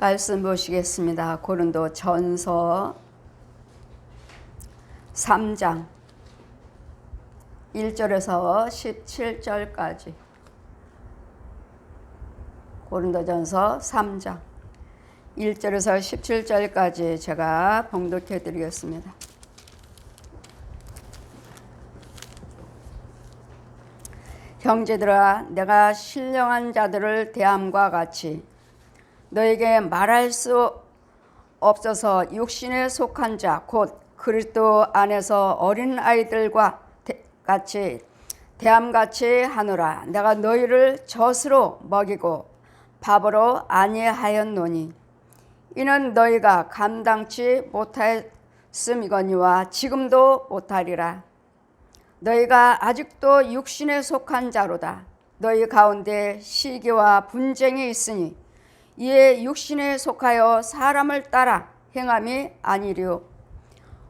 말씀 보시겠습니다. 고린도 전서 3장 1절에서 17절까지. 고린도전서 3장 1절에서 17절까지 제가 봉독해 드리겠습니다. 형제들아, 내가 신령한 자들을 대함과 같이 너에게 말할 수 없어서 육신에 속한 자 곧 그리스도 안에서 어린 아이들과 같이 대함같이 하노라. 내가 너희를 젖으로 먹이고 밥으로 아니하였노니 이는 너희가 감당치 못하였음이거니와 지금도 못하리라. 너희가 아직도 육신에 속한 자로다. 너희 가운데 시기와 분쟁이 있으니 이에 육신에 속하여 사람을 따라 행함이 아니리요.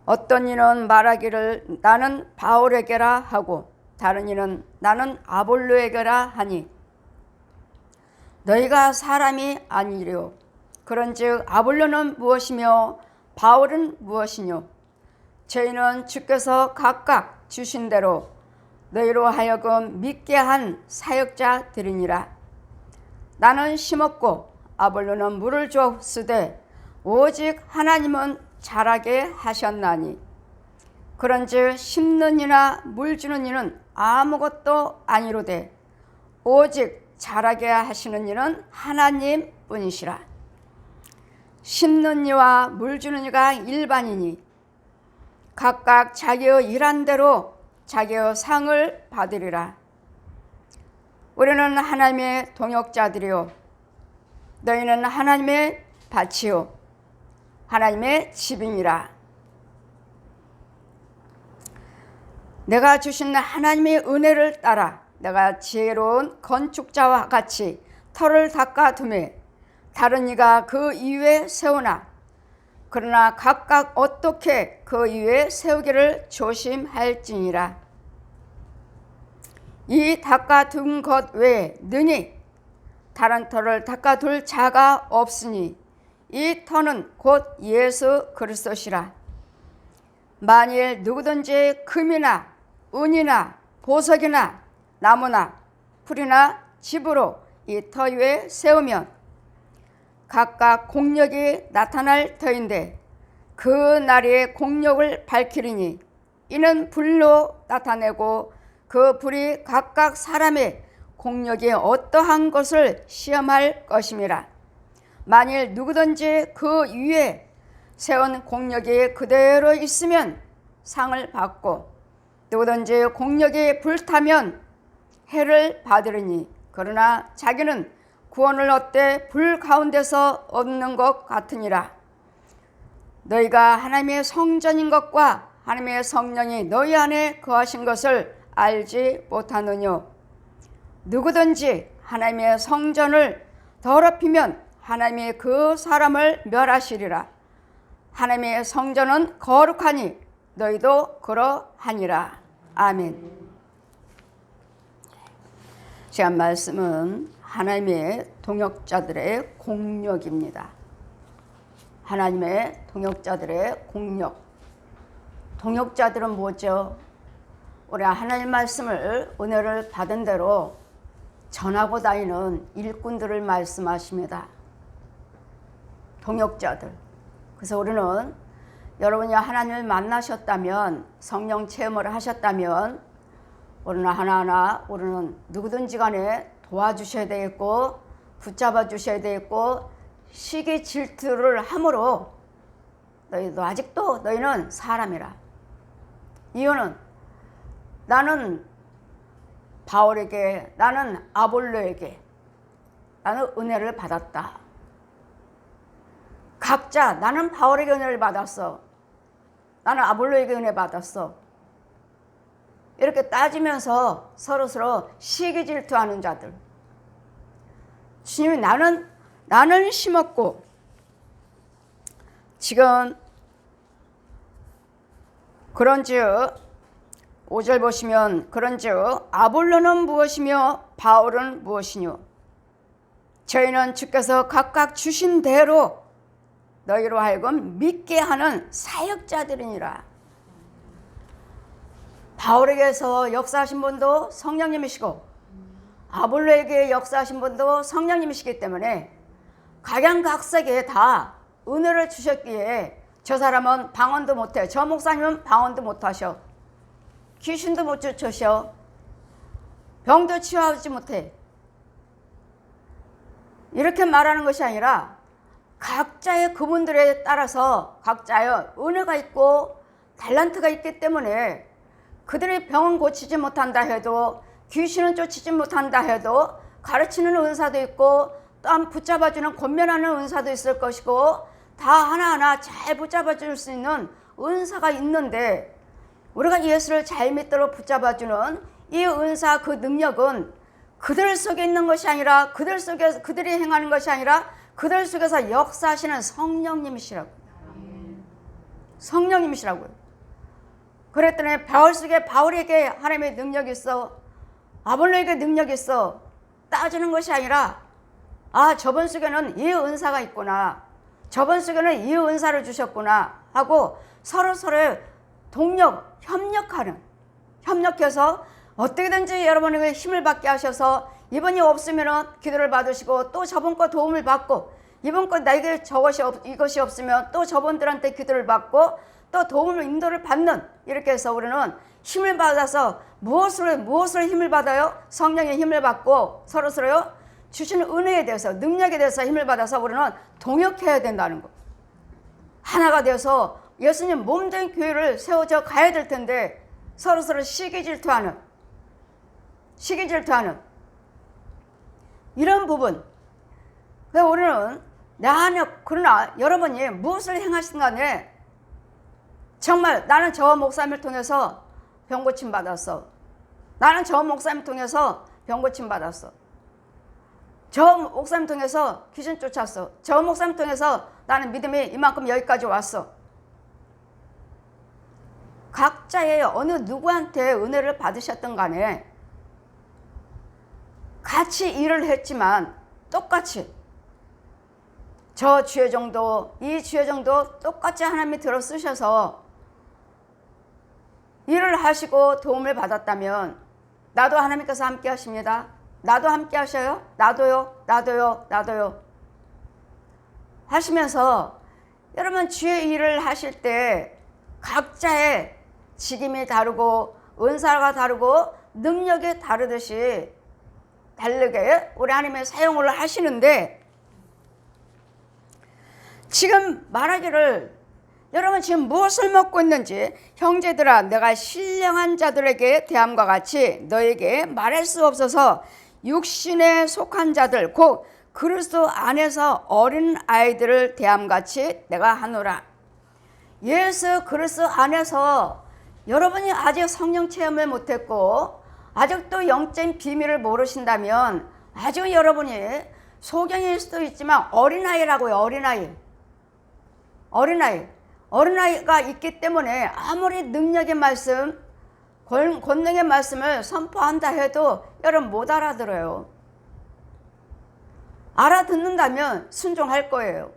어떤 이는 말하기를 나는 바울에게라 하고 다른 이는 나는 아볼로에게라 하니 너희가 사람이 아니리요. 그런즉 아볼로는 무엇이며 바울은 무엇이뇨? 저희는 주께서 각각 주신 대로 너희로 하여금 믿게 한 사역자들이니라. 나는 심었고 아볼로는 물을 주었으되 오직 하나님은 자라게 하셨나니 그런즉 심는 이나 물 주는 이는 아무것도 아니로되 오직 자라게 하시는 이는 하나님 뿐이시라. 심는 이와 물 주는 이가 일반이니 각각 자기의 일한 대로 자기의 상을 받으리라. 우리는 하나님의 동역자들이요 너희는 하나님의 밭이요 하나님의 집이니라. 내가 주신 하나님의 은혜를 따라 내가 지혜로운 건축자와 같이 터를 닦아두매 다른 이가 그 이위에 세우나 그러나 각각 어떻게 그 이위에 세우기를 조심할지니라. 이 닦아둔 것 외에 능히 다른 터를 닦아둘 자가 없으니 이 터는 곧 예수 그리스도시라. 만일 누구든지 금이나 은이나 보석이나 나무나 풀이나 집으로 이 터 위에 세우면 각각 공력이 나타날 터인데 그 날의 공력을 밝히리니 이는 불로 나타내고 그 불이 각각 사람의 공력이 어떠한 것을 시험할 것임이라. 만일 누구든지 그 위에 세운 공력이 그대로 있으면 상을 받고 누구든지 공력이 불타면 해를 받으리니 그러나 자기는 구원을 얻되 불 가운데서 얻는 것 같으니라. 너희가 하나님의 성전인 것과 하나님의 성령이 너희 안에 거하신 것을 알지 못하느뇨. 누구든지 하나님의 성전을 더럽히면 하나님이 그 사람을 멸하시리라. 하나님의 성전은 거룩하니 너희도 그러하니라. 아멘. 시간 말씀은 하나님의 동역자들의 공력입니다. 하나님의 동역자들의 공력. 동역자들은 뭐죠? 우리 하나님 말씀을 은혜를 받은 대로 전하고 다니는 일꾼들을 말씀하십니다. 동역자들. 그래서 우리는 여러분이 하나님을 만나셨다면 성령 체험을 하셨다면 우리는 하나하나 우리는 누구든지 간에 도와주셔야 되겠고 붙잡아 주셔야 되겠고 시기 질투를 함으로 너희도 아직도 너희는 사람이라. 이유는 나는 바울에게 나는 아볼로에게 나는 은혜를 받았다. 각자 나는 바울에게 은혜를 받았어. 나는 아볼로에게 은혜 받았어. 이렇게 따지면서 서로서로 시기 질투하는 자들. 주님이 나는 심었고 지금 그런즉 5절 보시면 그런즉 아볼로는 무엇이며 바울은 무엇이뇨? 저희는 주께서 각각 주신 대로 너희로 하여금 믿게 하는 사역자들이니라. 바울에게서 역사하신 분도 성령님이시고 아볼로에게 역사하신 분도 성령님이시기 때문에 각양각색에 다 은혜를 주셨기에 저 사람은 방언도 못해, 저 목사님은 방언도 못하셔, 귀신도 못 쫓으셔, 병도 치유하지 못해, 이렇게 말하는 것이 아니라 각자의 그분들에 따라서 각자의 은혜가 있고 달란트가 있기 때문에 그들이 병은 고치지 못한다 해도, 귀신은 쫓지 못한다 해도 가르치는 은사도 있고 또 붙잡아주는 권면하는 은사도 있을 것이고 다 하나하나 잘 붙잡아줄 수 있는 은사가 있는데, 우리가 예수를 잘 믿도록 붙잡아주는 이 은사, 그 능력은 그들 속에 있는 것이 아니라, 그들이 행하는 것이 아니라 그들 속에서 역사하시는 성령님이시라고요. 성령님이시라고요. 그랬더니 바울에게 하나님의 능력이 있어, 아볼로에게 능력이 있어 따지는 것이 아니라, 아, 저분 속에는 이 은사가 있구나, 저분 속에는 이 은사를 주셨구나 하고 서로서로 협력해서 어떻게든지 여러분에게 힘을 받게 하셔서 이분이 없으면 기도를 받으시고 또 저분 거 도움을 받고, 이분 거 나에게 이것이 없으면 또 저분들한테 기도를 받고 또 도움을 인도를 받는, 이렇게 해서 우리는 힘을 받아서 무엇으로 힘을 받아요? 성령의 힘을 받고 서로서로 주시는 은혜에 대해서, 능력에 대해서 힘을 받아서 우리는 동역해야 된다는 것. 하나가 되어서 예수님 몸된 교회를 세워져 가야 될 텐데 서로서로 시기질투하는 이런 부분. 그래서 우리는 그러나 여러분이 무엇을 행하신 간에 정말 나는 저 목사님을 통해서 병고침 받았어, 나는 저 목사님을 통해서 병고침 받았어, 저 목사님 통해서 귀신 쫓았어, 저 목사님 통해서 나는 믿음이 이만큼 여기까지 왔어. 각자의 어느 누구한테 은혜를 받으셨던 간에 같이 일을 했지만 똑같이 저 주의 정도, 이 주의 정도 똑같이 하나님이 들어 쓰셔서 일을 하시고 도움을 받았다면 나도 하나님께서 함께 하십니다. 나도 함께 하셔요. 나도요 하시면서 여러분 주의 일을 하실 때 각자의 직임이 다르고 은사가 다르고 능력이 다르듯이 다르게 우리 하나님의 사용을 하시는데, 지금 말하기를 여러분 지금 무엇을 먹고 있는지, 형제들아 내가 신령한 자들에게 대함과 같이 너에게 말할 수 없어서 육신에 속한 자들 곧 그리스도 안에서 어린 아이들을 대함같이 내가 하노라. 예수 그리스도 안에서 여러분이 아직 성령 체험을 못했고 아직도 영적인 비밀을 모르신다면 아직 여러분이 소경일 수도 있지만 어린아이라고요. 어린아이가 있기 때문에 아무리 능력의 말씀, 권능의 말씀을 선포한다 해도 여러분 못 알아들어요. 알아듣는다면 순종할 거예요.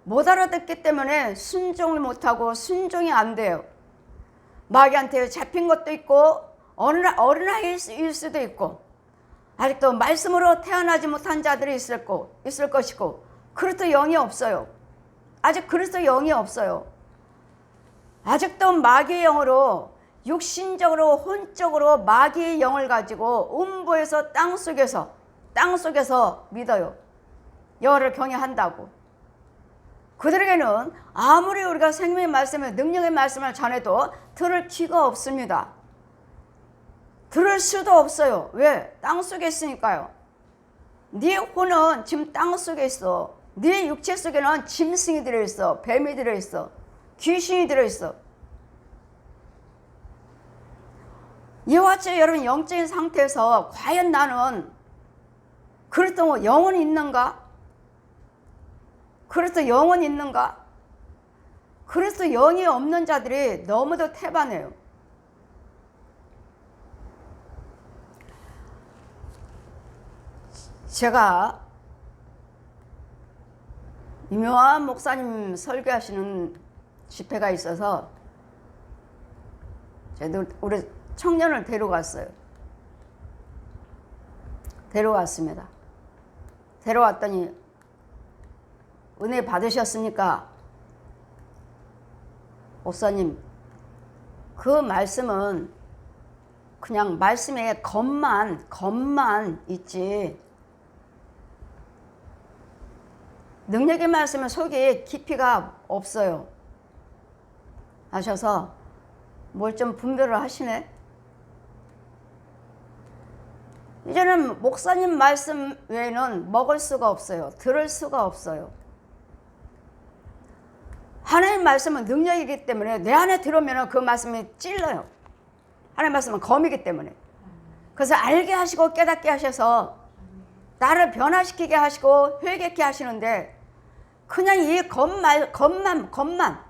못 알아듣기 때문에 순종을 못하고 순종이 안 돼요. 마귀한테 잡힌 것도 있고 어린아이일 수도 있고 아직도 말씀으로 태어나지 못한 자들이 있을 것이고 그리스도 영이 없어요. 아직 그리스도 영이 없어요. 아직도 마귀의 영으로 육신적으로 혼적으로 마귀의 영을 가지고 음부에서 땅속에서 믿어요. 여호와를 경외한다고. 그들에게는 아무리 우리가 생명의 말씀을, 능력의 말씀을 전해도 들을 귀가 없습니다. 들을 수도 없어요. 왜? 땅속에 있으니까요. 네 혼은 지금 땅속에 있어. 네 육체 속에는 짐승이 들어있어. 뱀이 들어있어. 귀신이 들어있어. 이와 같이 여러분 영적인 상태에서 과연 나는 그리스도 영혼이 있는가? 그리스도 영혼이 있는가? 그리스도 영이 없는 자들이 너무도 태반해요. 제가 유명한 목사님 설교하시는 집회가 있어서 저희도 우리 청년을 데려갔어요. 데려왔습니다. 데려왔더니 은혜 받으셨습니까? 목사님, 그 말씀은 그냥 말씀에 겉만 있지 능력의 말씀은 속에 깊이가 없어요 하셔서 뭘 좀 분별을 하시네. 이제는 목사님 말씀 외에는 먹을 수가 없어요. 들을 수가 없어요. 하나님 말씀은 능력이기 때문에 내 안에 들어오면 그 말씀이 찔러요. 하나님 말씀은 검이기 때문에. 그래서 알게 하시고 깨닫게 하셔서 나를 변화시키게 하시고 회개케 하시는데 그냥 이 겉만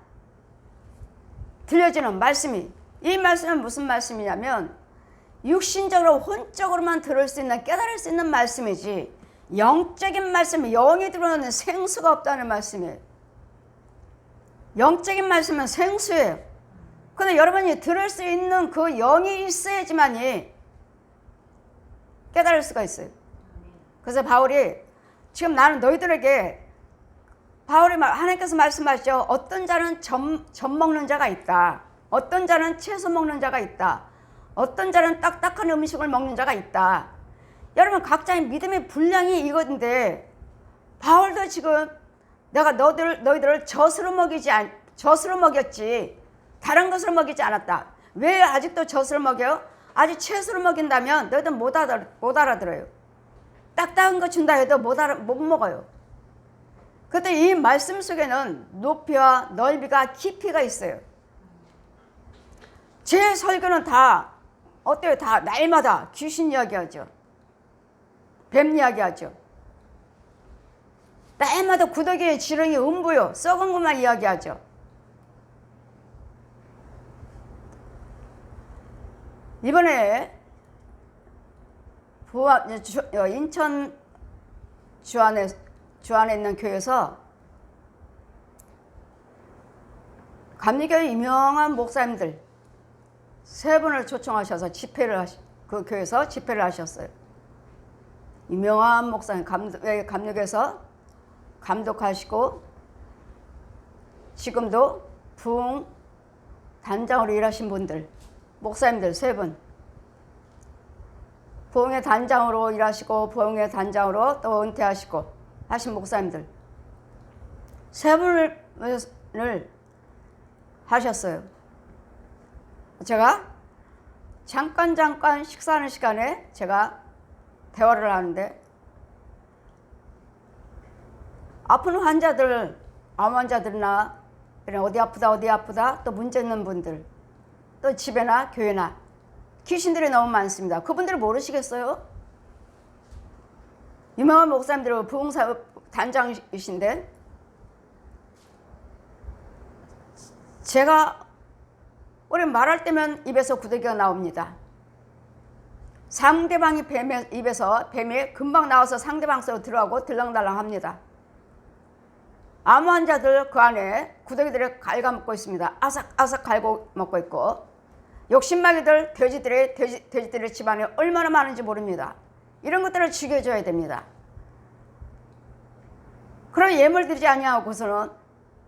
들려지는 말씀이, 이 말씀은 무슨 말씀이냐면 육신적으로 혼적으로만 들을 수 있는, 깨달을 수 있는 말씀이지 영적인 말씀, 영이 들어오는 생수가 없다는 말씀이에요. 영적인 말씀은 생수예요. 근데 여러분이 들을 수 있는 그 영이 있어야지만이 깨달을 수가 있어요. 그래서 바울이 지금 나는 너희들에게 하나님께서 말씀하시죠. 어떤 자는 젖 먹는 자가 있다. 어떤 자는 채소 먹는 자가 있다. 어떤 자는 딱딱한 음식을 먹는 자가 있다. 여러분 각자의 믿음의 분량이 이건데 바울도 지금 내가 너희들을 젖으로 먹였지 다른 것으로 먹이지 않았다. 왜 아직도 젖으로 먹여요? 아직 채소로 먹인다면 너희들 못 알아들어요. 딱딱한 거 준다 해도 못 먹어요. 그때 이 말씀 속에는 높이와 넓이가 깊이가 있어요. 제 설교는 다 어때요? 다 날마다 귀신 이야기하죠. 뱀 이야기하죠. 날마다 구더기의 지렁이 음부요. 썩은 것만 이야기하죠. 이번에 인천 주안에 있는 교회에서 감리교회 유명한 목사님들 3분을 초청하셔서 그 교회에서 집회를 하셨어요. 유명한 목사님, 감리교회에서 감독하시고 지금도 부흥 단장으로 일하신 분들, 목사님들 3분, 부흥의 단장으로 일하시고 부흥의 단장으로 또 은퇴하시고 하신 목사님들 3분을 하셨어요. 제가 잠깐 식사하는 시간에 제가 대화를 하는데 아픈 환자들, 암 환자들이나 어디 아프다 또 문제 있는 분들 또 집에나 교회나 귀신들이 너무 많습니다. 그분들을 모르시겠어요? 유명한 목사님들은 부흥사 단장이신데 제가 우리 말할 때면 입에서 구더기가 나옵니다. 상대방이 뱀이 금방 나와서 상대방 속으로 들어가고 들랑달랑 합니다. 암 환자들 그 안에 구더기들이 갉아먹고 있습니다. 아삭아삭 갉아먹고 있고 욕심마귀들, 돼지들의 집안에 얼마나 많은지 모릅니다. 이런 것들을 죽여줘야 됩니다. 그런 예물 드리지 아니하고서는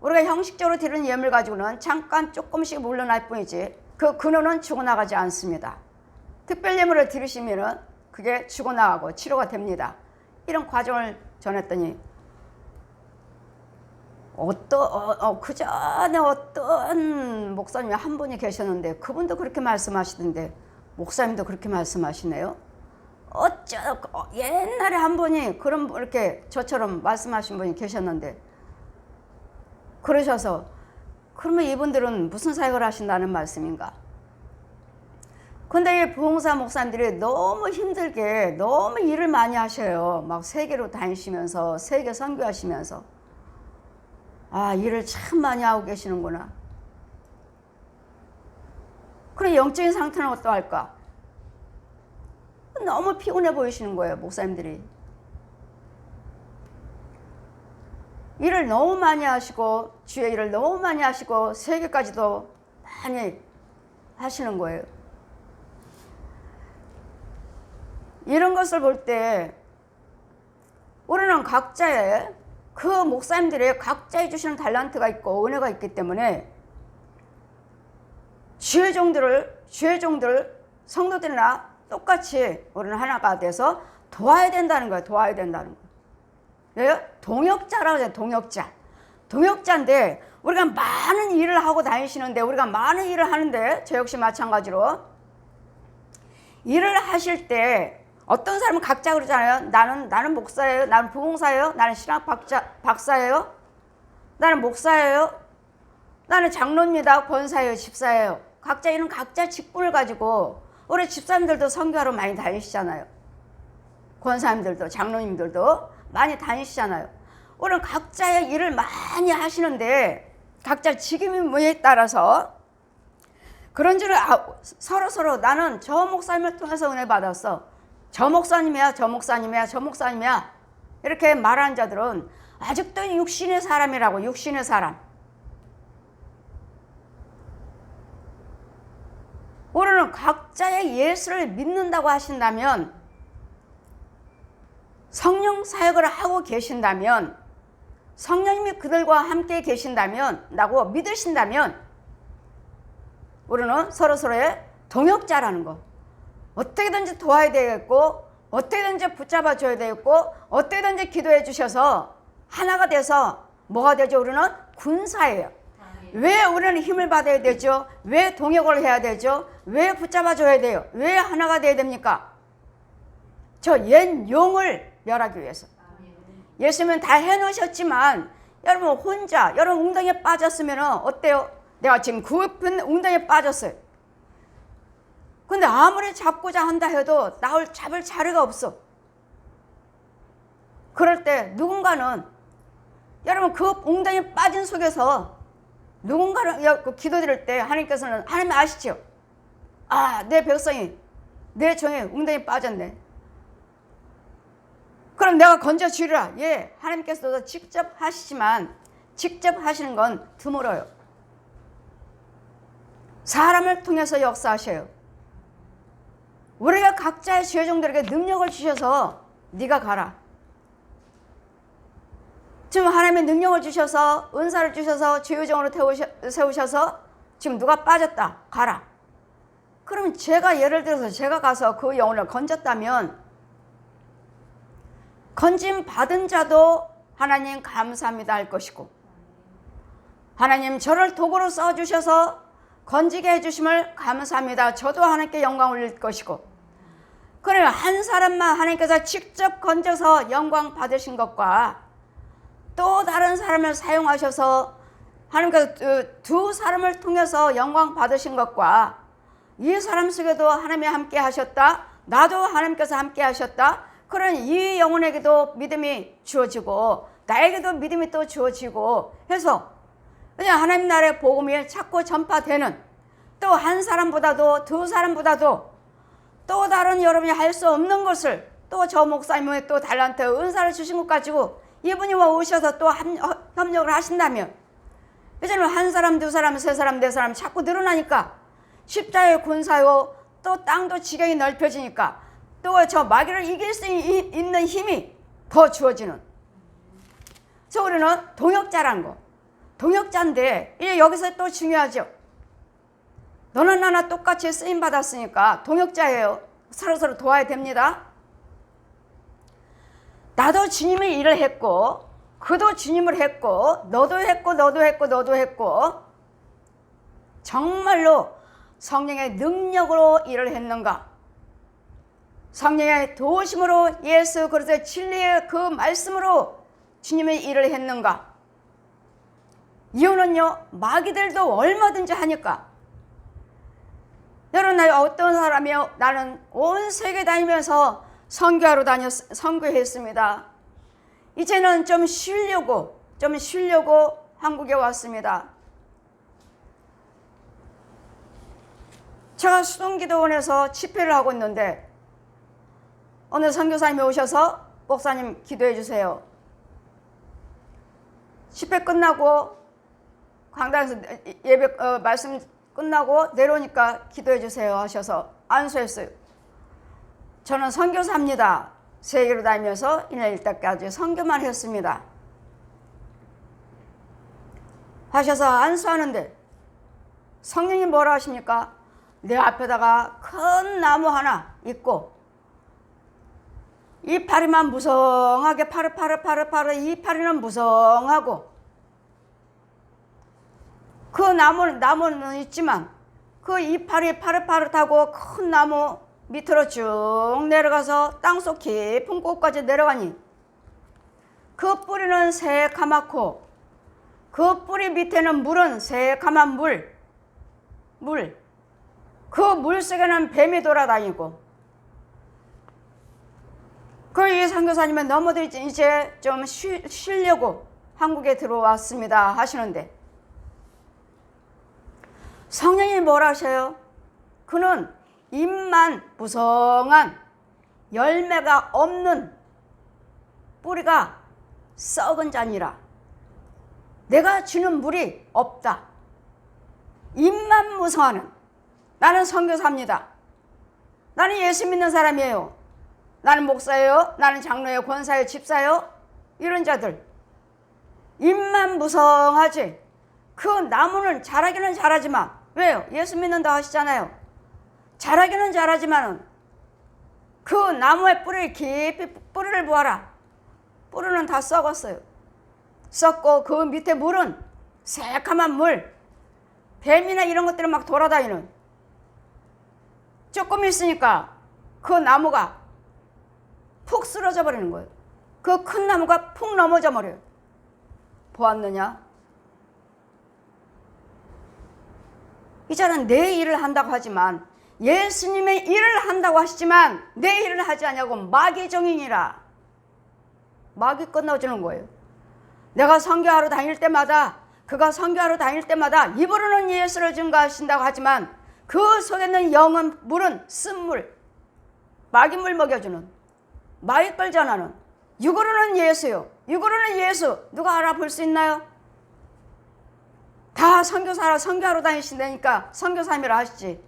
우리가 형식적으로 드리는 예물 가지고는 잠깐 조금씩 물러날 뿐이지 그 근원은 죽어나가지 않습니다. 특별 예물을 드리시면은 그게 죽어나가고 치료가 됩니다. 이런 과정을 전했더니 그 전에 어떤 목사님이 한 분이 계셨는데 그분도 그렇게 말씀하시던데 목사님도 그렇게 말씀하시네요. 옛날에 한 분이 이렇게 저처럼 말씀하신 분이 계셨는데 그러셔서 그러면 이분들은 무슨 사역을 하신다는 말씀인가? 근데 이 부흥사 목사님들이 너무 힘들게 너무 일을 많이 하셔요. 막 세계로 다니시면서 세계 선교하시면서 일을 참 많이 하고 계시는구나. 그럼 영적인 상태는 어떠할까? 너무 피곤해 보이시는 거예요, 목사님들이. 일을 너무 많이 하시고 주의 일을 너무 많이 하시고 세계까지도 많이 하시는 거예요. 이런 것을 볼 때 우리는 각자의 그 목사님들의 각자의 주시는 달란트가 있고 은혜가 있기 때문에 주의 종들 성도들이나 똑같이 우리는 하나가 돼서 도와야 된다는 거예요. 도와야 된다는 거예요. 왜요? 동역자라고 해요. 동역자인데 우리가 많은 일을 하고 다니시는데 우리가 많은 일을 하는데 저 역시 마찬가지로 일을 하실 때 어떤 사람은 각자 그러잖아요. 나는 목사예요. 나는 부목사예요. 나는 신학 박사예요. 나는 목사예요. 나는 장로입니다. 권사예요. 집사예요. 각자 이런 각자 직분을 가지고 우리 집사님들도 선교하러 많이 다니시잖아요. 권사님들도 장로님들도 많이 다니시잖아요. 우리는 각자의 일을 많이 하시는데 각자 직임에 따라서 그런 줄을 서로 나는 저 목사님을 통해서 은혜 받았어. 저 목사님이야 이렇게 말하는 자들은 아직도 육신의 사람이라고. 육신의 사람. 우리는 각자의 예수를 믿는다고 하신다면 성령 사역을 하고 계신다면 성령님이 그들과 함께 계신다면 라고 믿으신다면 우리는 서로서로의 동역자라는 거. 어떻게든지 도와야 되겠고 어떻게든지 붙잡아 줘야 되겠고 어떻게든지 기도해 주셔서 하나가 돼서 뭐가 되죠? 우리는 군사예요. 왜 우리는 힘을 받아야 되죠? 왜 동역을 해야 되죠? 왜 붙잡아 줘야 돼요? 왜 하나가 돼야 됩니까? 저 옛 용을 멸하기 위해서. 예수님은 다 해놓으셨지만 여러분 혼자 여러분 웅덩이에 빠졌으면 어때요? 내가 지금 깊은 웅덩이에 빠졌어요. 근데 아무리 잡고자 한다 해도 잡을 자리가 없어. 그럴 때 누군가는 여러분 그 웅덩이에 빠진 속에서 누군가는 기도드릴 때 하나님께서는 하나님 아시죠? 아, 내 백성이 내 종이 웅덩이에 빠졌네. 그럼 내가 건져주리라. 예, 하나님께서도 직접 하시지만 직접 하시는 건 드물어요. 사람을 통해서 역사하셔요. 우리가 각자의 지혜종들에게 능력을 주셔서 네가 가라. 지금 하나님의 능력을 주셔서 은사를 주셔서 지혜종으로 세우셔서 지금 누가 빠졌다. 가라. 그러면 제가 예를 들어서 제가 가서 그 영혼을 건졌다면 건짐 받은 자도 하나님 감사합니다 할 것이고 하나님 저를 도구로 써주셔서 건지게 해주심을 감사합니다. 저도 하나님께 영광 올릴 것이고 그러면 한 사람만 하나님께서 직접 건져서 영광 받으신 것과 또 다른 사람을 사용하셔서 하나님께서 두 사람을 통해서 영광 받으신 것과 이 사람 속에도 하나님이 함께 하셨다. 나도 하나님께서 함께 하셨다. 그런 이 영혼에게도 믿음이 주어지고 나에게도 믿음이 또 주어지고 해서 그냥 하나님 나라의 복음이 자꾸 전파되는 또 한 사람보다도 두 사람보다도 또 다른 여러분이 할 수 없는 것을 또 저 목사님의 또 달란트 은사를 주신 것 가지고 이분이 오셔서 또 협력을 하신다면 이제는 한 사람 두 사람 세 사람 네 사람 자꾸 늘어나니까 십자의 군사요 또 땅도 지경이 넓혀지니까 또 저 마귀를 이길 수 있는 힘이 더 주어지는. 그래서 우리는 동역자란 거. 동역자인데 이제 여기서 또 중요하죠. 너는 나나 똑같이 쓰임 받았으니까 동역자예요. 서로서로 도와야 됩니다. 나도 주님의 일을 했고 그도 주님을 했고 너도 했고 정말로 성령의 능력으로 일을 했는가? 성령의 도우심으로 예수 그리스도의 진리의 그 말씀으로 주님의 일을 했는가? 이유는요, 마귀들도 얼마든지 하니까. 여러분, 어떤 사람이요? 나는 온 세계 다니면서 선교했습니다. 이제는 좀 쉬려고 한국에 왔습니다. 제가 수동기도원에서 집회를 하고 있는데 어느 선교사님이 오셔서 목사님 기도해 주세요. 집회 끝나고 강당에서 예배 말씀 끝나고 내려오니까 기도해 주세요 하셔서 안수했어요. 저는 선교사입니다. 세계로 다니면서 이날 때까지 선교만 했습니다. 하셔서 안수하는데 성령님 뭐라 하십니까? 내 앞에다가 큰 나무 하나 있고 이파리만 무성하게 파릇파릇 이파리는 무성하고 그 나무는 있지만 그 이파리 파릇파릇하고 큰 나무 밑으로 쭉 내려가서 땅속 깊은 곳까지 내려가니 그 뿌리는 새카맣고 그 뿌리 밑에는 물은 새카만 물. 그 물속에는 뱀이 돌아다니고 이 선교사님은 너무들 이제 좀 쉬려고 한국에 들어왔습니다 하시는데 성령이 뭐라 하셔요? 그는 잎만 무성한 열매가 없는 뿌리가 썩은 잔이라. 내가 주는 물이 없다. 잎만 무성하는. 나는 선교사입니다. 나는 예수 믿는 사람이에요. 나는 목사예요. 나는 장로예요. 권사예요. 집사예요. 이런 자들. 잎만 무성하지. 그 나무는 자라기는 자라지만 왜요? 예수 믿는다 하시잖아요. 자라기는 자라지만 그 나무의 뿌리를 깊이 뿌리를 보아라. 뿌리는 다 썩었어요. 썩고 그 밑에 물은 새카만 물, 뱀이나 이런 것들이 막 돌아다니는. 조금 있으니까 그 나무가 푹 쓰러져 버리는 거예요. 그 큰 나무가 푹 넘어져 버려요. 보았느냐? 이자는 내 일을 한다고 하지만 예수님의 일을 한다고 하시지만 내 일을 하지 않냐고 마귀 종이니라. 마귀 끊어주는 거예요. 내가 선교하러 다닐 때마다 그가 선교하러 다닐 때마다 입으로는 예수를 증거하신다고 하지만 그 속에 있는 영은 물은 쓴물, 마귀물 먹여주는 마귀 걸 전하는 육으로는 예수요. 육으로는 예수. 누가 알아볼 수 있나요? 다 선교사라 선교하러 다니신다니까 선교사님이라 하시지.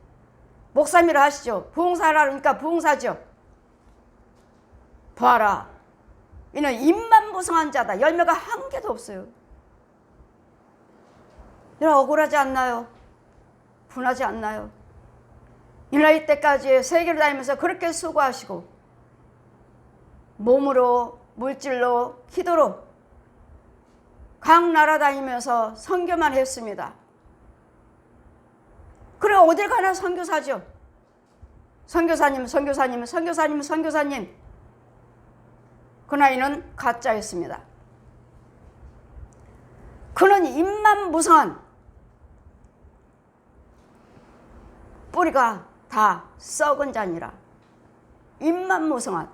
목사님이라 하시죠. 부흥사라니까 부흥사죠. 봐라. 이는 잎만 무성한 자다. 열매가 한 개도 없어요. 이런 억울하지 않나요? 분하지 않나요? 이 나이 때까지 세계를 다니면서 그렇게 수고하시고 몸으로 물질로 기도로 각 나라 다니면서 선교만 했습니다. 그래 어딜 가나 선교사죠. 선교사님. 그 나이는 가짜였습니다. 그는 잎만 무성한 뿌리가 다 썩은 잔이라. 잎만 무성한.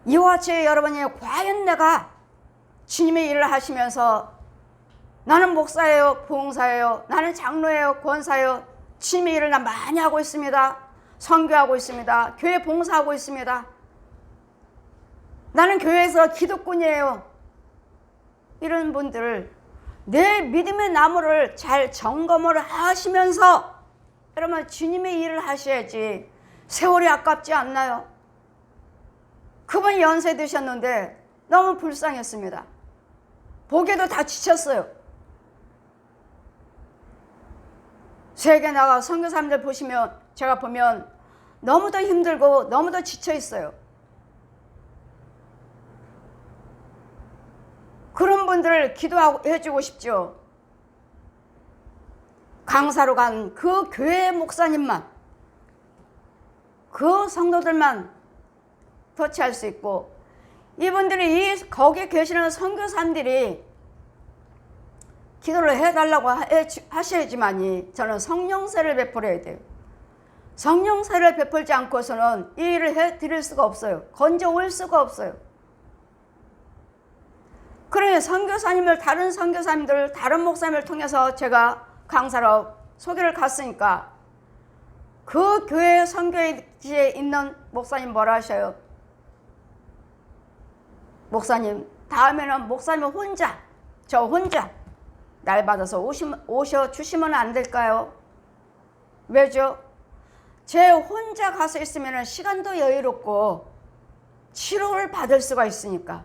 이와 같이 여러분이 과연 내가 주님의 일을 하시면서 나는 목사예요, 부흥사예요, 나는 장로예요, 권사예요, 주님의 일을 나 많이 하고 있습니다. 선교하고 있습니다. 교회 봉사하고 있습니다. 나는 교회에서 기독군이에요. 이런 분들 내 믿음의 나무를 잘 점검을 하시면서 여러분 주님의 일을 하셔야지. 세월이 아깝지 않나요? 그분 연세 드셨는데 너무 불쌍했습니다. 보기에도 다 지쳤어요. 세계 나가 선교사님들 보시면 제가 보면 너무도 힘들고 너무도 지쳐 있어요. 그런 분들을 기도하고 해주고 싶죠. 강사로 간 그 교회 목사님만, 그 성도들만 터치할 수 있고, 이분들이 거기 계시는 선교사님들이 기도를 해달라고 하셔야지만이 저는 성령세를 베풀어야 돼요. 성령세를 베풀지 않고서는 이 일을 해드릴 수가 없어요. 건져올 수가 없어요. 그래 선교사님을 다른 선교사님들 다른 목사님을 통해서 제가 강사로 소개를 갔으니까 그 교회 선교지에 있는 목사님 뭐라 하셔요? 목사님 다음에는 목사님 혼자, 저 혼자 날 받아서 오셔주시면 안 될까요? 왜죠? 제 혼자 가서 있으면 시간도 여유롭고 치료를 받을 수가 있으니까.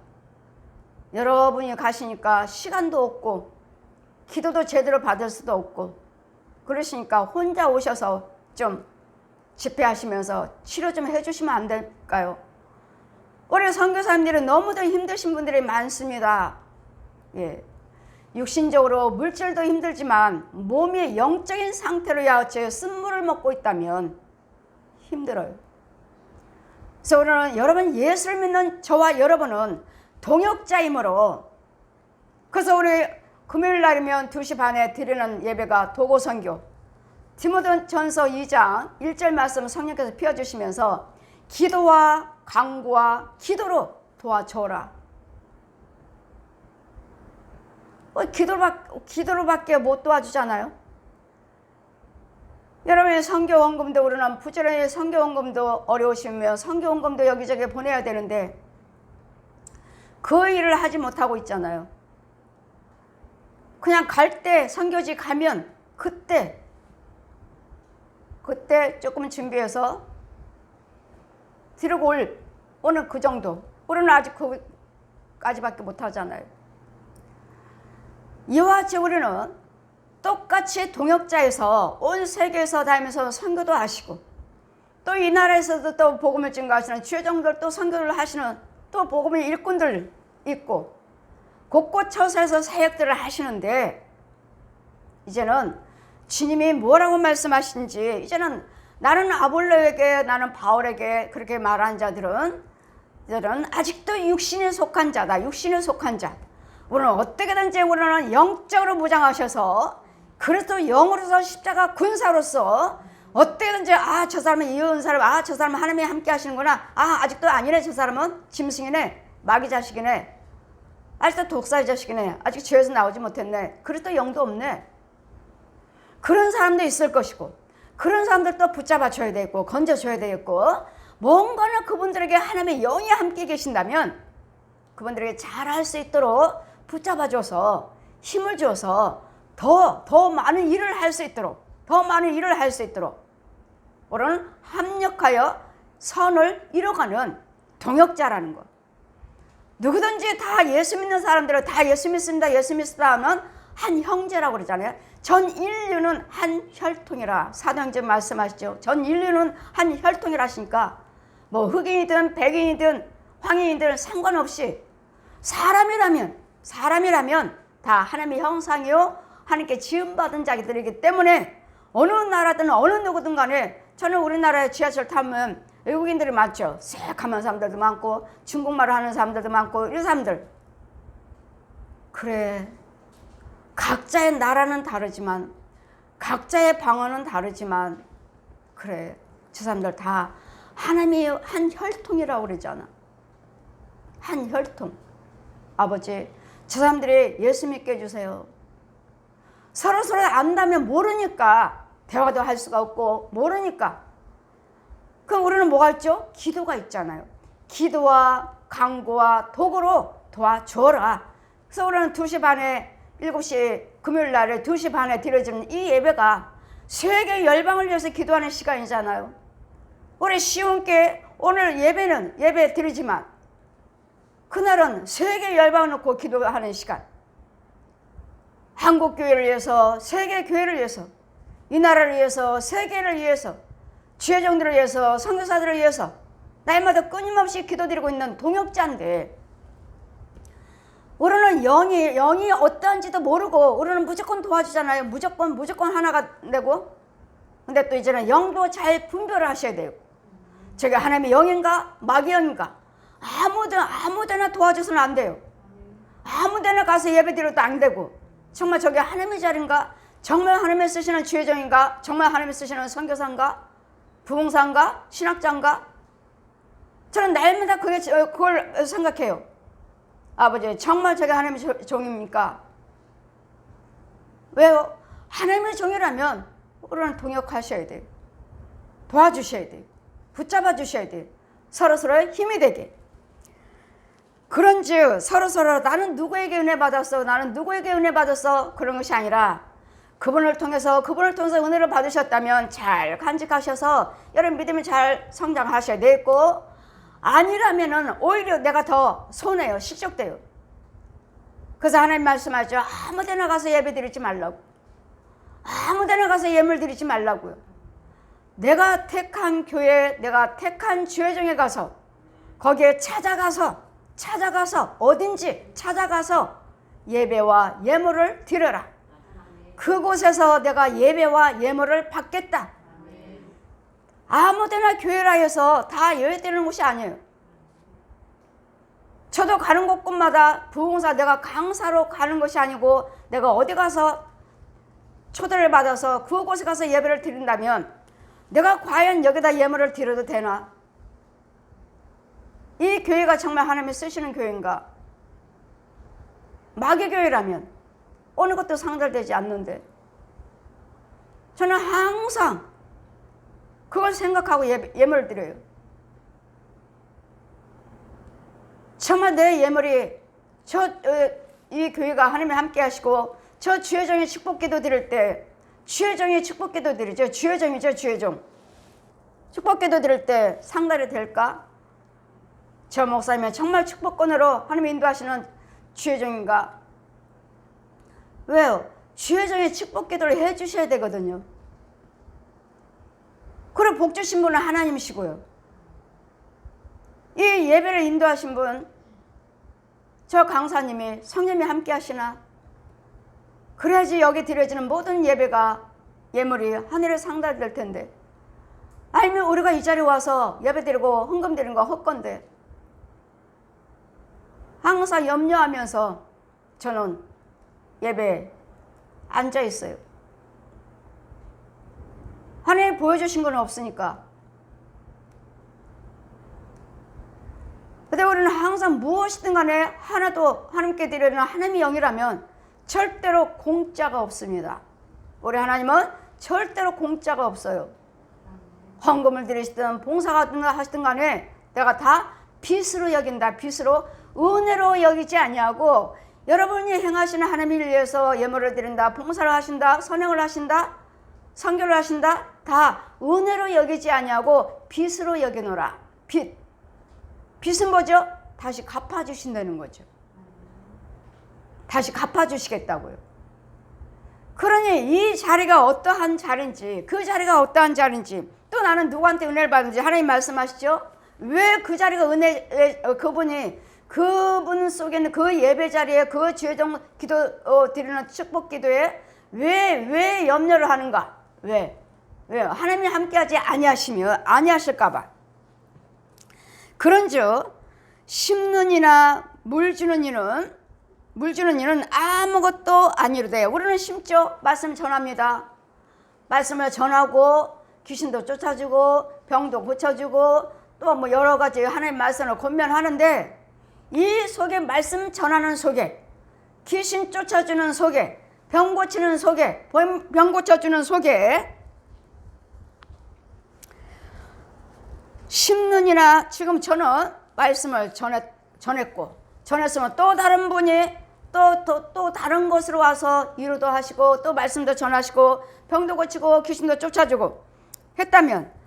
여러분이 가시니까 시간도 없고 기도도 제대로 받을 수도 없고 그러시니까 혼자 오셔서 좀 집회하시면서 치료 좀 해주시면 안 될까요? 우리 선교사님들은 너무도 힘드신 분들이 많습니다. 예. 육신적으로 물질도 힘들지만 몸이 영적인 상태로 야채 쓴물을 먹고 있다면 힘들어요. 그래서 우리는 여러분 예수를 믿는 저와 여러분은 동역자이므로 그래서 우리 금요일 날이면 2시 반에 드리는 예배가 도고선교 디모데전서 2장 1절 말씀 성령께서 피워주시면서 기도와 간구와 기도로 도와줘라. 기도로밖에 못 도와주잖아요. 여러분의 선교원금도 우리는 부지런히 선교원금도 어려우시면 선교원금도 여기저기 보내야 되는데 그 일을 하지 못하고 있잖아요. 그냥 갈 때 선교지 가면 그때 조금 준비해서 들고 오는 그 정도. 우리는 아직 거기까지밖에 못하잖아요. 이와 같이 우리는 똑같이 동역자에서 온 세계에서 다니면서 선교도 하시고 또 이 나라에서도 또 복음을 증거하시는 주여종들 또 선교를 하시는 또 복음의 일꾼들 있고 곳곳 처소에서 사역들을 하시는데 이제는 주님이 뭐라고 말씀하신지 이제는 나는 아볼로에게 나는 바울에게 그렇게 말한 자들은 아직도 육신에 속한 자다. 육신에 속한 자. 우리는 어떻게든지 우리는 영적으로 무장하셔서 그리스도 영으로서 십자가 군사로서 어떻게든지 저 사람은 이은 사람 저 사람은 하나님이 함께 하시는구나 아직도 아니네 저 사람은 짐승이네 마귀 자식이네 아직도 독사의 자식이네 아직 죄에서 나오지 못했네 그리스도 영도 없네 그런 사람도 있을 것이고 그런 사람들도 붙잡아줘야 되겠고 건져줘야 되겠고 뭔가는 그분들에게 하나님의 영이 함께 계신다면 그분들에게 잘할 수 있도록 붙잡아줘서 힘을 줘서 더 많은 일을 할 수 있도록 우리는 합력하여 선을 이뤄가는 동역자라는 것. 누구든지 다 예수 믿는 사람들은 다 예수 믿습니다 하면 한 형제라고 그러잖아요. 전 인류는 한 혈통이라 사도행전 말씀하시죠. 전 인류는 한 혈통이라 하시니까 뭐 흑인이든 백인이든 황인이든 상관없이 사람이라면 다 하나님의 형상이요 하나님께 지음받은 자들이기 때문에 어느 나라든 어느 누구든 간에 저는 우리나라에 지하철 타면 외국인들이 많죠. 색하는 사람들도 많고 중국말을 하는 사람들도 많고 이런 사람들 그래 각자의 나라는 다르지만 각자의 방언은 다르지만 그래 저 사람들 다 하나님의 한 혈통이라고 그러잖아. 한 혈통. 아버지 저 사람들이 예수 믿게 해주세요. 서로 안다면 모르니까 대화도 할 수가 없고 모르니까 그럼 우리는 뭐가 있죠? 기도가 있잖아요. 기도와 간구와 도구로 도와줘라. 그래서 우리는 2시 반에 7시 금요일 날에 2시 반에 드려지는 이 예배가 세계 열방을 위해서 기도하는 시간이잖아요. 우리 시온께 오늘 예배 드리지만 그날은 세계 열방을 놓고 기도하는 시간. 한국 교회를 위해서 세계 교회를 위해서 이 나라를 위해서 세계를 위해서 주의종들을 위해서 선교사들을 위해서 날마다 끊임없이 기도드리고 있는 동역자인데 우리는 영이 어떠한지도 모르고 우리는 무조건 도와주잖아요. 무조건 하나가 되고 근데 또 이제는 영도 잘 분별을 하셔야 돼요. 저게 하나님의 영인가 마귀 영인가 아무데나 도와줘서는 안 돼요. 아무데나 가서 예배드려도 안 되고 정말 저게 하나님의 자리인가 정말 하나님이 쓰시는 주의종인가 정말 하나님이 쓰시는 선교사인가 부흥사인가 신학자인가 저는 날마다 그걸 생각해요. 아버지 정말 제가 하나님의 종입니까? 왜요? 하나님의 종이라면 우리는 동역하셔야 돼요. 도와주셔야 돼요. 붙잡아 주셔야 돼요. 서로서로의 힘이 되게. 그런즉 서로서로 나는 누구에게 은혜 받았어, 나는 누구에게 은혜 받았어, 그런 것이 아니라 그분을 통해서 은혜를 받으셨다면 잘 간직하셔서 여러분 믿음이 잘 성장하셔야 되고, 아니라면은 오히려 내가 더 손해요, 실족돼요. 그래서 하나님 말씀하죠. 아무 데나 가서 예배 드리지 말라고. 아무 데나 가서 예물 드리지 말라고요. 내가 택한 교회, 내가 택한 주회종에 가서 거기에 찾아가서 어딘지 찾아가서 예배와 예물을 드려라. 그곳에서 내가 예배와 예물을 받겠다. 아무데나 교회라 해서 다 예배 드리는 곳이 아니에요. 저도 가는 곳곳마다 부흥사 내가 강사로 가는 것이 아니고 내가 어디 가서 초대를 받아서 그곳에 가서 예배를 드린다면 내가 과연 여기다 예물을 드려도 되나? 이 교회가 정말 하나님이 쓰시는 교회인가? 마귀 교회라면 어느 것도 상달되지 않는데 저는 항상 그걸 생각하고 예물을 드려요. 정말 내 예물이 이 교회가 하나님이 함께 하시고 저 주회종의 축복기도 드릴 때, 주회종의 축복기도 드리죠. 주회종이죠, 주회종. 축복기도 드릴 때 상달이 될까? 저 목사님은 정말 축복권으로 하나님이 인도하시는 주회종인가? 왜요? 주회종의 축복기도를 해주셔야 되거든요. 그리고 복 주신 분은 하나님이시고요. 이 예배를 인도하신 분, 저 강사님이 성령님이 함께 하시나? 그래야지 여기 드려지는 모든 예배가, 예물이 하늘에 상달될 텐데, 아니면 우리가 이 자리에 와서 예배 드리고 헌금 드리는 거 헛건데, 항상 염려하면서 저는 예배에 앉아 있어요. 하나님이 보여주신 건 없으니까. 근데 우리는 항상 무엇이든 간에 하나도 하나님께 드리는 하나님의 영이라면 절대로 공짜가 없습니다. 우리 하나님은 절대로 공짜가 없어요. 헌금을 드리시든 봉사가 하시든 간에 내가 다 빚으로 여긴다. 빚으로, 은혜로 여기지 아니하고 여러분이 행하시는 하나님을 위해서 예물을 드린다, 봉사를 하신다, 선행을 하신다, 선교를 하신다, 다 은혜로 여기지 아니하고 빚으로 여기노라. 빚은 뭐죠? 다시 갚아주신다는 거죠. 다시 갚아주시겠다고요. 그러니 이 자리가 어떠한 자리인지, 그 자리가 어떠한 자리인지, 또 나는 누구한테 은혜를 받는지 하나님 말씀하시죠. 왜 그 자리가 그분 속에는 그 예배 자리에, 그 주회종 기도 드리는 축복 기도에 왜 염려를 하는가? 왜요? 하나님이 함께하지 아니하실까봐. 그런즉 심는 이나 물 주는 이는 아무것도 아니로되. 우리는 심죠. 말씀 전합니다. 말씀을 전하고 귀신도 쫓아주고 병도 고쳐주고 또 뭐 여러 가지 하나님 말씀을 권면하는데, 이 속에 말씀 전하는 속에, 귀신 쫓아주는 속에, 병 고치는 속에, 병 고쳐주는 속에 심는이나, 지금 저는 말씀을 전했으면 또 다른 분이 또 다른 곳으로 와서 위로도 하시고 또 말씀도 전하시고 병도 고치고 귀신도 쫓아주고 했다면,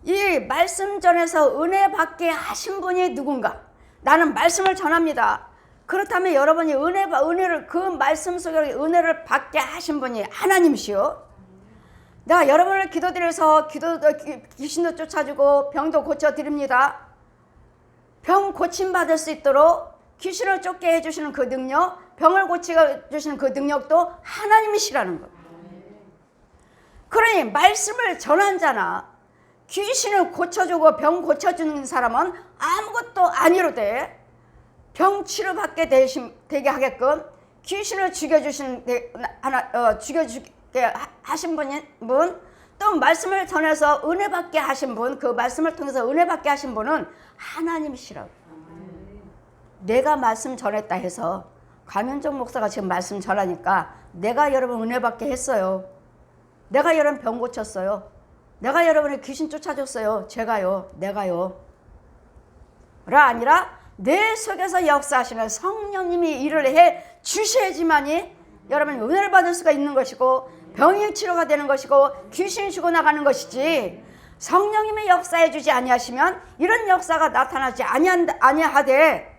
이 말씀 전에서 은혜 받게 하신 분이 누군가? 나는 말씀을 전합니다. 그렇다면 여러분이 은혜를, 그 말씀 속에 은혜를 받게 하신 분이 하나님이시요. 내가 여러분을 기도드려서 귀신도 쫓아주고 병도 고쳐드립니다. 병 고침받을 수 있도록 귀신을 쫓게 해주시는 그 능력, 병을 고쳐주시는 그 능력도 하나님이시라는 것. 그러니 말씀을 전한 자나 귀신을 고쳐주고 병 고쳐주는 사람은 아무것도 아니로되 병 치료받게 되게 하게끔 귀신을 죽여주게 하신 분, 또 말씀을 전해서 은혜 받게 하신 분, 그 말씀을 통해서 은혜 받게 하신 분은 하나님이시라고. 내가 말씀 전했다 해서 강현정 목사가 지금 말씀 전하니까 내가 여러분 은혜 받게 했어요. 내가 여러분 병 고쳤어요. 내가 여러분의 귀신 쫓아줬어요. 내가요. 라 아니라 내 속에서 역사하시는 성령님이 일을 해 주셔야지만이 여러분 은혜를 받을 수가 있는 것이고 병이 치료가 되는 것이고 귀신 쉬고 나가는 것이지, 성령님이 역사해 주지 아니하시면 이런 역사가 나타나지 아니하되